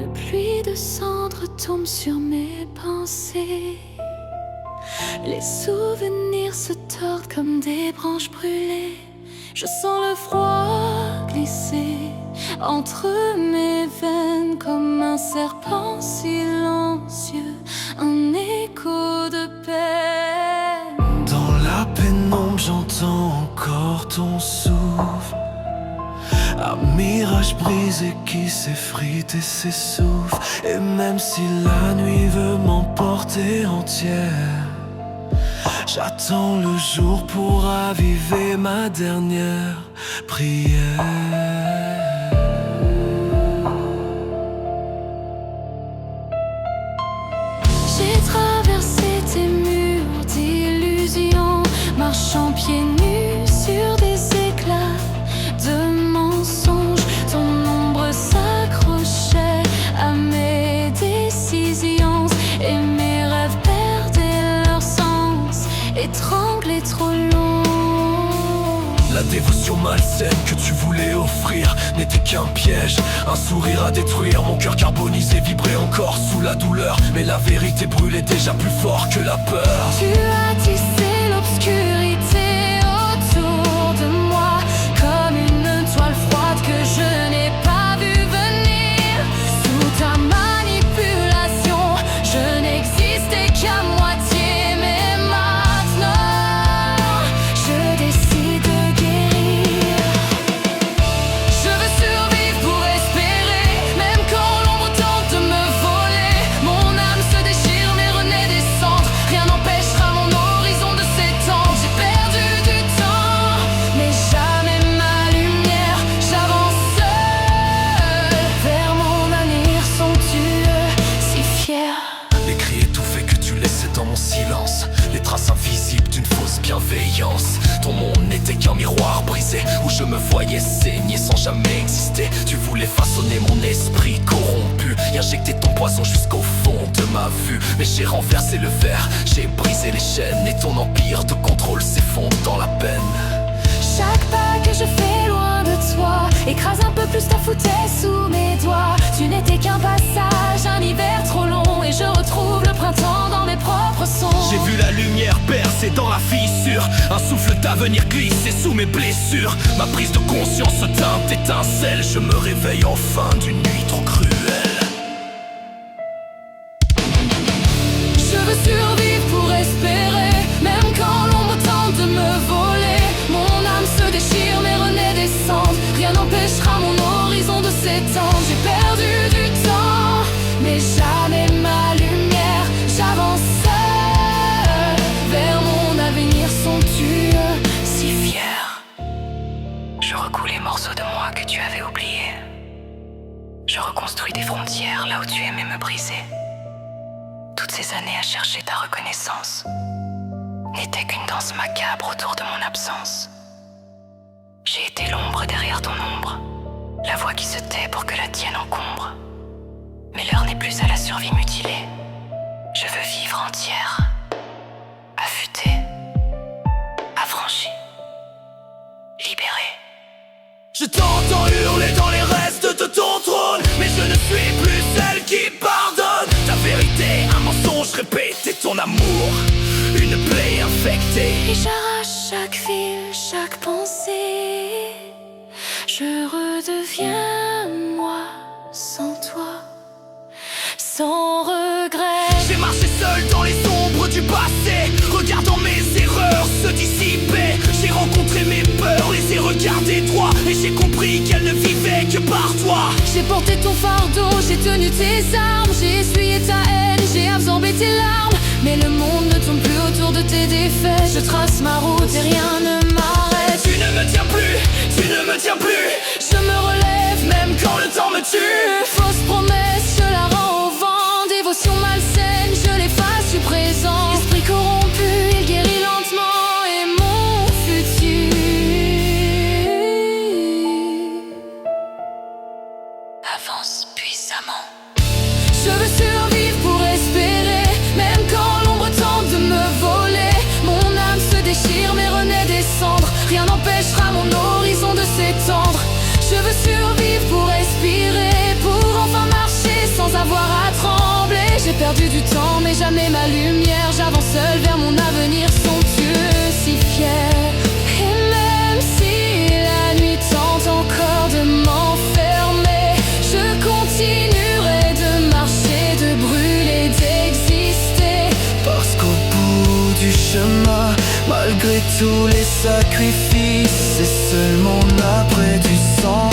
Une pluie de cendres tombe sur mes pensées. Les souvenirs se tordent comme des branches brûlées. Je sens le froid glisser entre mes veines comme un serpent silencieux, un écho de peine. Dans la pénombre j'entends encore ton souffle, un mirage brisé qui s'effrite et s'essouffle. Et même si la nuit veut m'emporter entière, j'attends le jour pour raviver ma dernière prière. J'ai traversé tes murs d'illusions, marchant pieds nus sur des éclats de mensonges. Ton ombre s'accrochait à mes décisions et mes rêves perdaient leur sens, étranglés trop long. La dévotion malsaine que tu voulais offrir n'était qu'un piège, un sourire à détruire. Mon cœur carbonisé vibrait encore sous la douleur, mais la vérité brûlait déjà plus fort que la peur. Tu as tissé l'obscurité autour de moi comme une toile froide que je n'ai pas vue venir. Sous ta manipulation, je n'existais qu'à moitié, mais maintenant je décide de guérir. Je veux survivre pour espérer, même quand l'ombre tente de me voler. Mon âme se déchire mais renaît des cendres, rien n'empêchera mon horizon de s'étendre. J'ai perdu du temps, mais jamais ma lumière. J'avance seul vers mon avenir somptueux, si fier. Les cris étouffés que tu laissais dans mon silence, les traces invisibles d'une fausse bienveillance. Ton monde n'était qu'un miroir brisé où je me voyais saigner sans jamais exister. Tu voulais façonner mon esprit corrompu et injecter ton poison jusqu'au fond de ma vue. Mais j'ai renversé le verre, j'ai brisé les chaînes et ton empire de contrôle s'effondre dans la peine. Chaque pas que je fais loin de toi écrase un peu plus ta foutaise sous mes doigts. Tu n'étais qu'un passage, un hiver trop long, et je retrouve le printemps dans mes propres sons. J'ai vu la lumière percer dans la fissure, un souffle d'avenir glisser sous mes blessures. Ma prise de conscience teinte étincelle, je me réveille enfin d'une nuit trop cruelle. Je veux survivre pour espérer, même quand l'ombre tente de me voler. Mon âme se déchire mais renaît des cendres, rien n'empêchera mon horizon de s'étendre. J'ai perdu du temps, mais jamais ma lumière. J'avance seul vers mon avenir somptueux, si fier. Je recoue les morceaux de moi que tu avais oubliés. Je reconstruis des frontières là où tu aimais me briser. Toutes ces années à chercher ta reconnaissance n'étaient qu'une danse macabre autour de mon absence. J'ai été l'ombre derrière ton ombre, la voix qui se tait pour que la tienne encombre. Mais l'heure n'est plus à la survie mutilée. Je veux vivre entière, affûtée, affranchie, libérée. Je t'entends hurler dans les restes de ton trône, mais je ne suis plus celle qui pardonne. Ta vérité, un mensonge répété, ton amour, une plaie infectée. Et j'arrache chaque fil, chaque pensée. Je redeviens moi sans toi, sans regret. J'ai marché seul dans les ombres du passé, regardant mes erreurs se dissiper. J'ai rencontré mes peurs, les ai regardées droit, et j'ai compris qu'elles ne vivaient que par toi. J'ai porté ton fardeau, j'ai tenu tes armes, j'ai essuyé ta haine, j'ai absorbé tes larmes. Mais le monde ne tourne plus autour de tes défaites. Je trace ma route et rien ne m'arrête. Tu ne me tiens plus, tu ne me tiens plus. Je me relève même quand le temps me tue. Fausse promesse, je la rends au vent. Dévotion malsaine, je l'efface du présent. Esprit corrompu, il guérit lentement. Et mon futur Avance puissamment. Je veux survivre pour espérer, même quand l'ombre tente de me voler. Mon âme se déchire mais renaît des cendres, rien n'empêchera mon horizon de s'étendre. Je veux survivre pour respirer, pour enfin marcher sans voix a tremblé. J'ai perdu du temps mais jamais ma lumière. J'avance seul vers mon avenir somptueux, si fier. Et même si la nuit tente encore de m'enfermer, je continuerai de marcher, de brûler, d'exister. Parce qu'au bout du chemin, malgré tous les sacrifices, c'est seulement après du sang